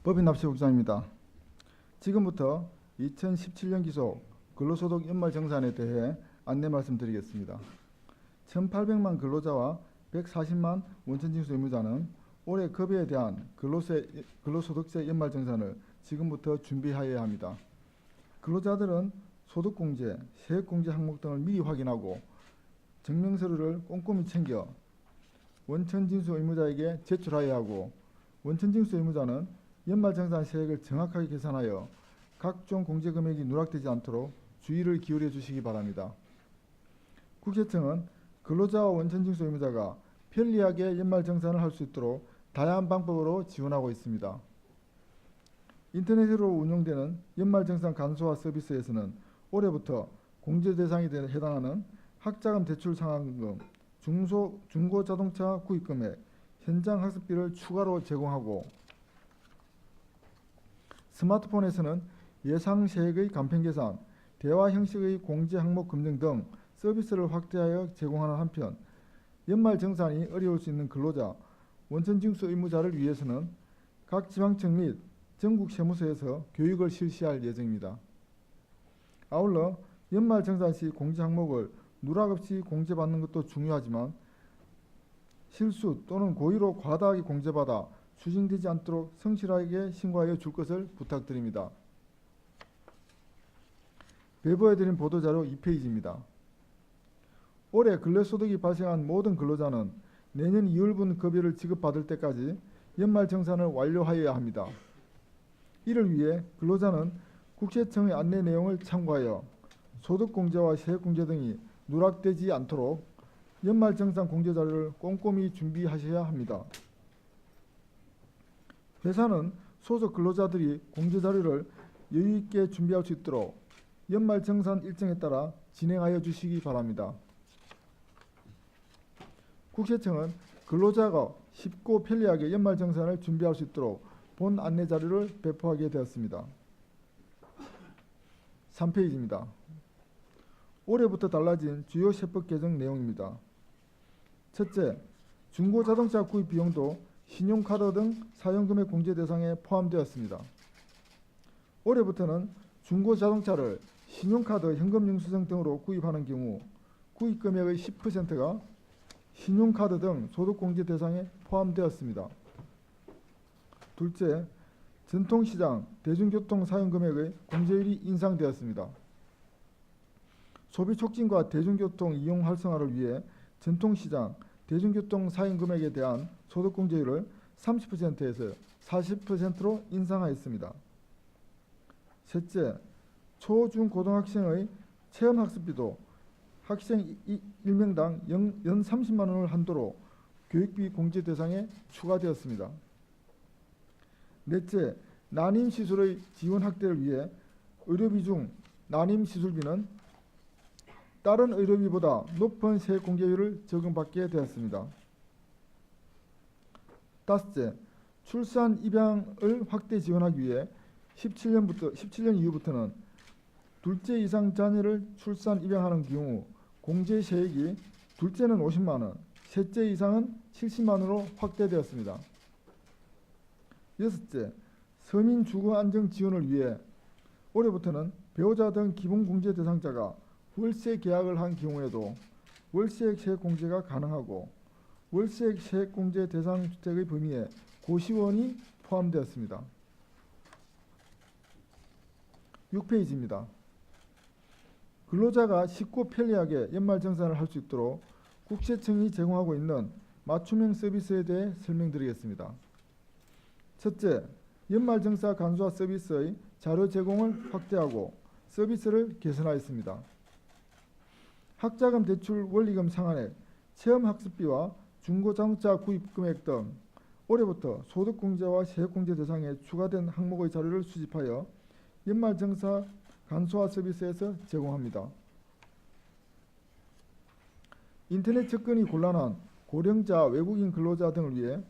법인납세국장입니다. 지금부터 2017년 기속 근로소득 연말정산에 대해 안내 말씀드리겠습니다. 1,800만 근로자와 140만 원천징수 의무자는 올해 급여에 대한 근로소득세 연말정산을 지금부터 준비하여야 합니다. 근로자들은 소득공제, 세액공제 항목 등을 미리 확인하고 증명서류를 꼼꼼히 챙겨 원천징수 의무자에게 제출하여야 하고, 원천징수 의무자는 연말정산 세액을 정확하게 계산하여 각종 공제금액이 누락되지 않도록 주의를 기울여 주시기 바랍니다. 국세청은 근로자와 원천징수 의무자가 편리하게 연말정산을 할 수 있도록 다양한 방법으로 지원하고 있습니다. 인터넷으로 운영되는 연말정산 간소화 서비스에서는 올해부터 공제 대상에 해당하는 학자금 대출 상환금, 중고자동차 구입금액, 현장학습비를 추가로 제공하고, 스마트폰에서는 예상세액의 간편계산, 대화 형식의 공제 항목 검증 등 서비스를 확대하여 제공하는 한편, 연말정산이 어려울 수 있는 근로자, 원천징수 의무자를 위해서는 각 지방청 및 전국 세무서에서 교육을 실시할 예정입니다. 아울러 연말정산 시 공제 항목을 누락 없이 공제받는 것도 중요하지만 실수 또는 고의로 과다하게 공제받아 추징되지 않도록 성실하게 신고하여 줄 것을 부탁드립니다. 배부해드린 보도자료 2페이지입니다. 올해 근로소득이 발생한 모든 근로자는 내년 2월분 급여를 지급받을 때까지 연말정산을 완료하여야 합니다. 이를 위해 근로자는 국세청의 안내 내용을 참고하여 소득공제와 세액공제 등이 누락되지 않도록 연말정산 공제자료를 꼼꼼히 준비하셔야 합니다. 회사는 소속 근로자들이 공제자료를 여유있게 준비할 수 있도록 연말정산 일정에 따라 진행하여 주시기 바랍니다. 국세청은 근로자가 쉽고 편리하게 연말정산을 준비할 수 있도록 본 안내자료를 배포하게 되었습니다. 3페이지입니다. 올해부터 달라진 주요 세법 개정 내용입니다. 첫째, 중고자동차 구입 비용도 신용카드 등 사용금액 공제 대상에 포함되었습니다. 올해부터는 중고자동차를 신용카드, 현금영수증 등으로 구입하는 경우 구입금액의 10%가 신용카드 등 소득공제 대상에 포함되었습니다. 둘째, 전통시장, 대중교통 사용금액의 공제율이 인상되었습니다. 소비 촉진과 대중교통 이용 활성화를 위해 전통시장, 대중교통 사용금액에 대한 소득공제율을 30%에서 40%로 인상하였습니다. 셋째, 초, 중, 고등학생의 체험학습비도 학생 1명당 연 30만 원을 한도로 교육비 공제 대상에 추가되었습니다. 넷째, 난임시술의 지원 확대를 위해 의료비 중 난임시술비는 다른 의료비보다 높은 세액공제율을 적용받게 되었습니다. 다섯째, 출산 입양을 확대 지원하기 위해 17년 이후부터는 둘째 이상 자녀를 출산 입양하는 경우 공제세액이 둘째는 50만 원, 셋째 이상은 70만 원으로 확대되었습니다. 여섯째, 서민 주거 안정 지원을 위해 올해부터는 배우자 등 기본공제 대상자가 월세 계약을 한 경우에도 월세액 세액 공제가 가능하고 월세액 세액 공제 대상 주택의 범위에 고시원이 포함되었습니다. 6페이지입니다. 근로자가 쉽고 편리하게 연말정산을 할 수 있도록 국세청이 제공하고 있는 맞춤형 서비스에 대해 설명드리겠습니다. 첫째, 연말정산 간소화 서비스의 자료 제공을 확대하고 서비스를 개선하였습니다. 학자금 대출 원리금 상환액, 체험학습비와 중고자동차 구입금액 등 올해부터 소득공제와 세액공제 대상에 추가된 항목의 자료를 수집하여 연말정산 간소화 서비스에서 제공합니다. 인터넷 접근이 곤란한 고령자, 외국인 근로자 등을 위해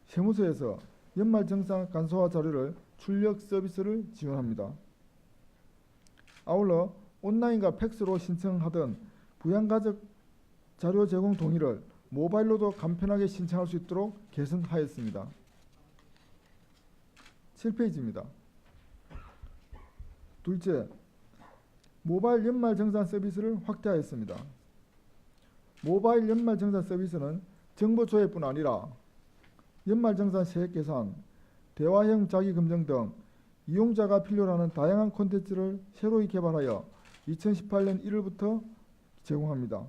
세무서에서 연말정산 간소화 자료를 출력 서비스를 지원합니다. 아울러 온라인과 팩스로 신청하던 부양가족 자료 제공 동의를 모바일로도 간편하게 신청할 수 있도록 개선하였습니다. 7페이지입니다. 둘째, 모바일 연말정산 서비스를 확대하였습니다. 모바일 연말정산 서비스는 정보 조회뿐 아니라 연말정산 세액 계산, 대화형 자기금융 등 이용자가 필요로 하는 다양한 콘텐츠를 새로이 개발하여 2018년 1월부터 제공합니다.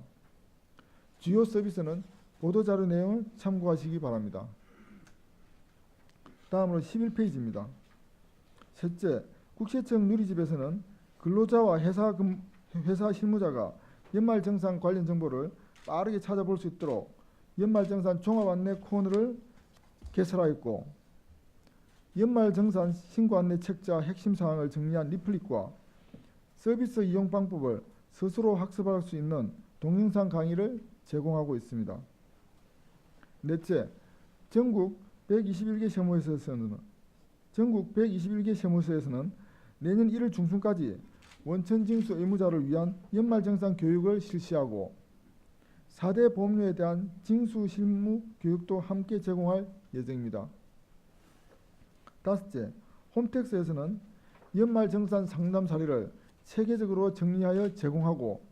주요 서비스는 보도자료 내용을 참고하시기 바랍니다. 다음으로 11페이지입니다. 셋째, 국세청 누리집에서는 근로자와 회사 실무자가 연말정산 관련 정보를 빠르게 찾아볼 수 있도록 연말정산 종합안내 코너를 개설하였고, 연말정산 신고안내 책자 핵심 사항을 정리한 리플릿과 서비스 이용 방법을 스스로 학습할 수 있는 동영상 강의를 제공하고 있습니다. 넷째, 전국 121개 세무서에서는 내년 1월 중순까지 원천징수 의무자를 위한 연말정산 교육을 실시하고 4대 보험료에 대한 징수 실무 교육도 함께 제공할 예정입니다. 다섯째, 홈택스에서는 연말정산 상담 사례를 체계적으로 정리하여 제공하고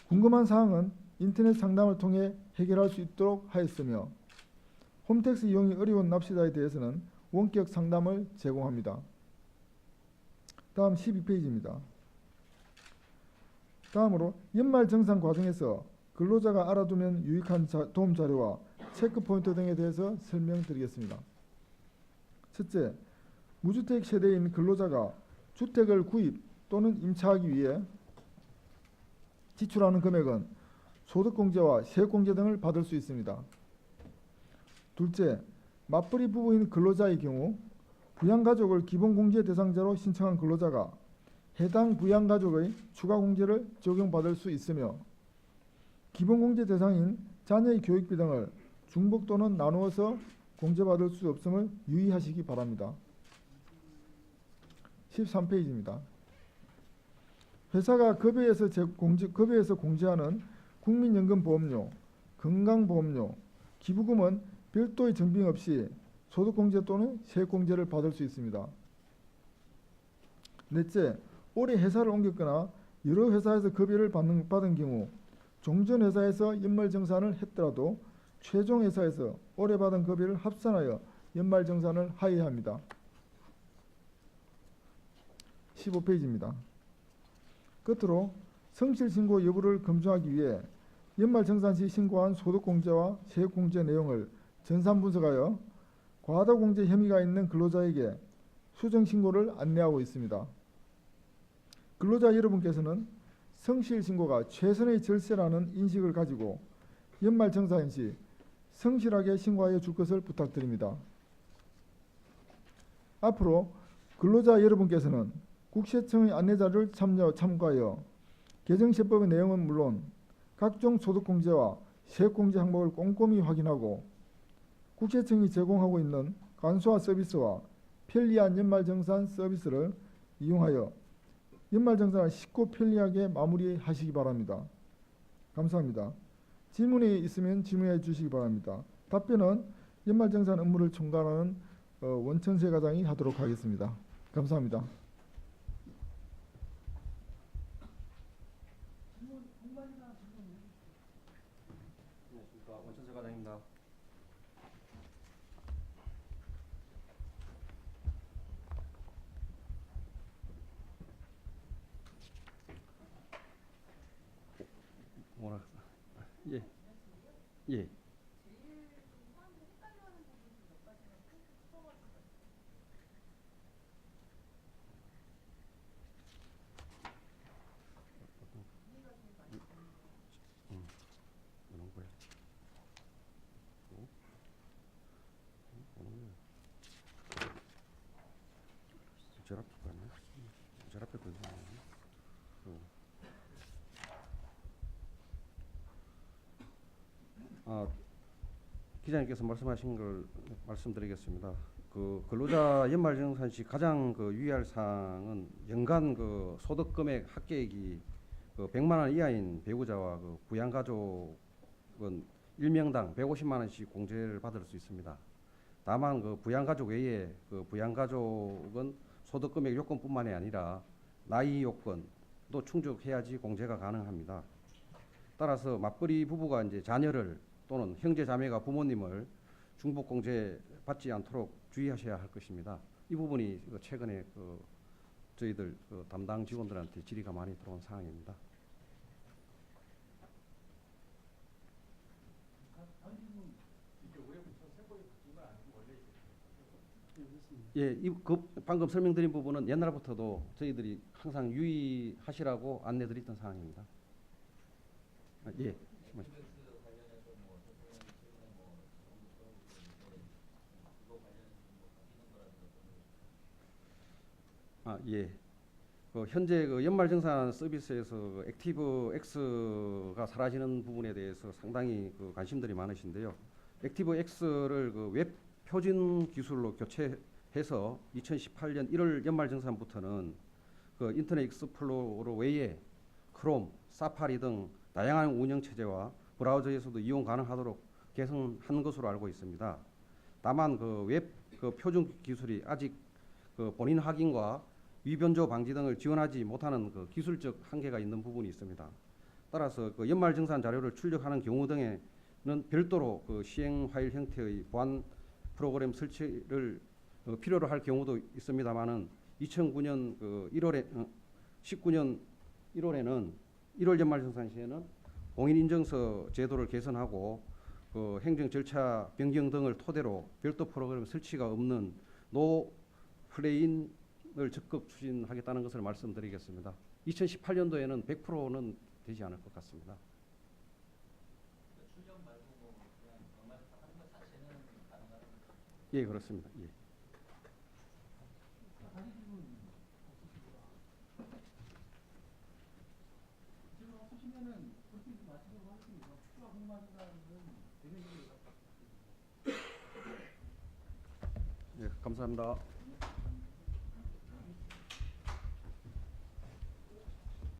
궁금한 사항은 인터넷 상담을 통해 해결할 수 있도록 하였으며 홈택스 이용이 어려운 납세자에 대해서는 원격 상담을 제공합니다. 다음 12페이지입니다. 다음으로 연말정산 과정에서 근로자가 알아두면 유익한 도움 자료와 체크 포인트 등에 대해서 설명드리겠습니다. 첫째, 무주택 세대인 근로자가 주택을 구입 또는 임차하기 위해 지출하는 금액은 소득공제와 세액공제 등을 받을 수 있습니다. 둘째, 맞벌이 부부인 근로자의 경우 부양가족을 기본공제 대상자로 신청한 근로자가 해당 부양가족의 추가공제를 적용받을 수 있으며 기본공제 대상인 자녀의 교육비 등을 중복 또는 나누어서 공제받을 수 없음을 유의하시기 바랍니다. 13페이지입니다. 회사가 급여에서 공제하는 국민연금보험료, 건강보험료, 기부금은 별도의 증빙 없이 소득공제 또는 세액공제를 받을 수 있습니다. 넷째, 올해 회사를 옮겼거나 여러 회사에서 급여를 받은 경우 종전 회사에서 연말정산을 했더라도 최종 회사에서 올해 받은 급여를 합산하여 연말정산을 하여야 합니다. 15페이지입니다. 끝으로 성실신고 여부를 검증하기 위해 연말정산 시 신고한 소득공제와 세액공제 내용을 전산분석하여 과다공제 혐의가 있는 근로자에게 수정신고를 안내하고 있습니다. 근로자 여러분께서는 성실신고가 최선의 절세라는 인식을 가지고 연말정산 시 성실하게 신고하여 줄 것을 부탁드립니다. 앞으로 근로자 여러분께서는 국세청의 안내자료를 참고하여 개정세법의 내용은 물론 각종 소득공제와 세액공제 항목을 꼼꼼히 확인하고 국세청이 제공하고 있는 간소화 서비스와 편리한 연말정산 서비스를 이용하여 연말정산을 쉽고 편리하게 마무리하시기 바랍니다. 감사합니다. 질문이 있으면 질문해 주시기 바랍니다. 답변은 연말정산 업무를 총괄하는 원천세 과장이 하도록 하겠습니다. 감사합니다. 원천세 과장입니다. 뭐라? 예. 예. 이런 거야. 저 앞에 거 아니야? 저 앞에 거 있나? 기자님께서 말씀하신 걸 말씀드리겠습니다. 그 근로자 연말정산 시 가장 유의할 사항은 연간 소득 금액 합계액이 100만 원 이하인 배우자와 부양가족은 1명당 150만 원씩 공제를 받을 수 있습니다. 다만 그 부양가족 외에 그 부양가족은 소득금액 요건뿐만이 아니라 나이 요건도 충족해야지 공제가 가능합니다. 따라서 맞벌이 부부가 이제 자녀를 또는 형제 자매가 부모님을 중복 공제 받지 않도록 주의하셔야 할 것입니다. 이 부분이 최근에 저희들 담당 직원들한테 질의가 많이 들어온 사항입니다. 예, 방금 설명드린 부분은 옛날부터도 저희들이 항상 유의하시라고 안내드렸던 사항입니다. 예. 예. 현재 연말정산 서비스에서 액티브 X가 사라지는 부분에 대해서 상당히 관심들이 많으신데요. 액티브 X를 웹 표준 기술로 교체해서 2018년 1월 연말정산부터는 인터넷 익스플로러 외에 크롬, 사파리 등 다양한 운영 체제와 브라우저에서도 이용 가능하도록 개선한 것으로 알고 있습니다. 다만 웹 표준 기술이 아직 본인 확인과 위변조 방지 등을 지원하지 못하는 기술적 한계가 있는 부분이 있습니다. 따라서 연말정산 자료를 출력하는 경우 등에는 별도로 시행 파일 형태의 보안 프로그램 설치를 필요로 할 경우도 있습니다만은 2009년 19년 1월에는 1월 연말정산 시에는 공인인증서 제도를 개선하고 행정 절차 변경 등을 토대로 별도 프로그램 설치가 없는 노 플레인을 적극 추진하겠다는 것을 말씀드리겠습니다. 2018년도에는 100%는 되지 않을 것 같습니다. 출력 말고 그냥 정말 하는 것 자체는 가능한? 예, 그렇습니다. 예. 지금 없으시면은 그렇게 마치도록 하겠습니다. 추가 궁금하시다는 대변인이 예, 감사합니다.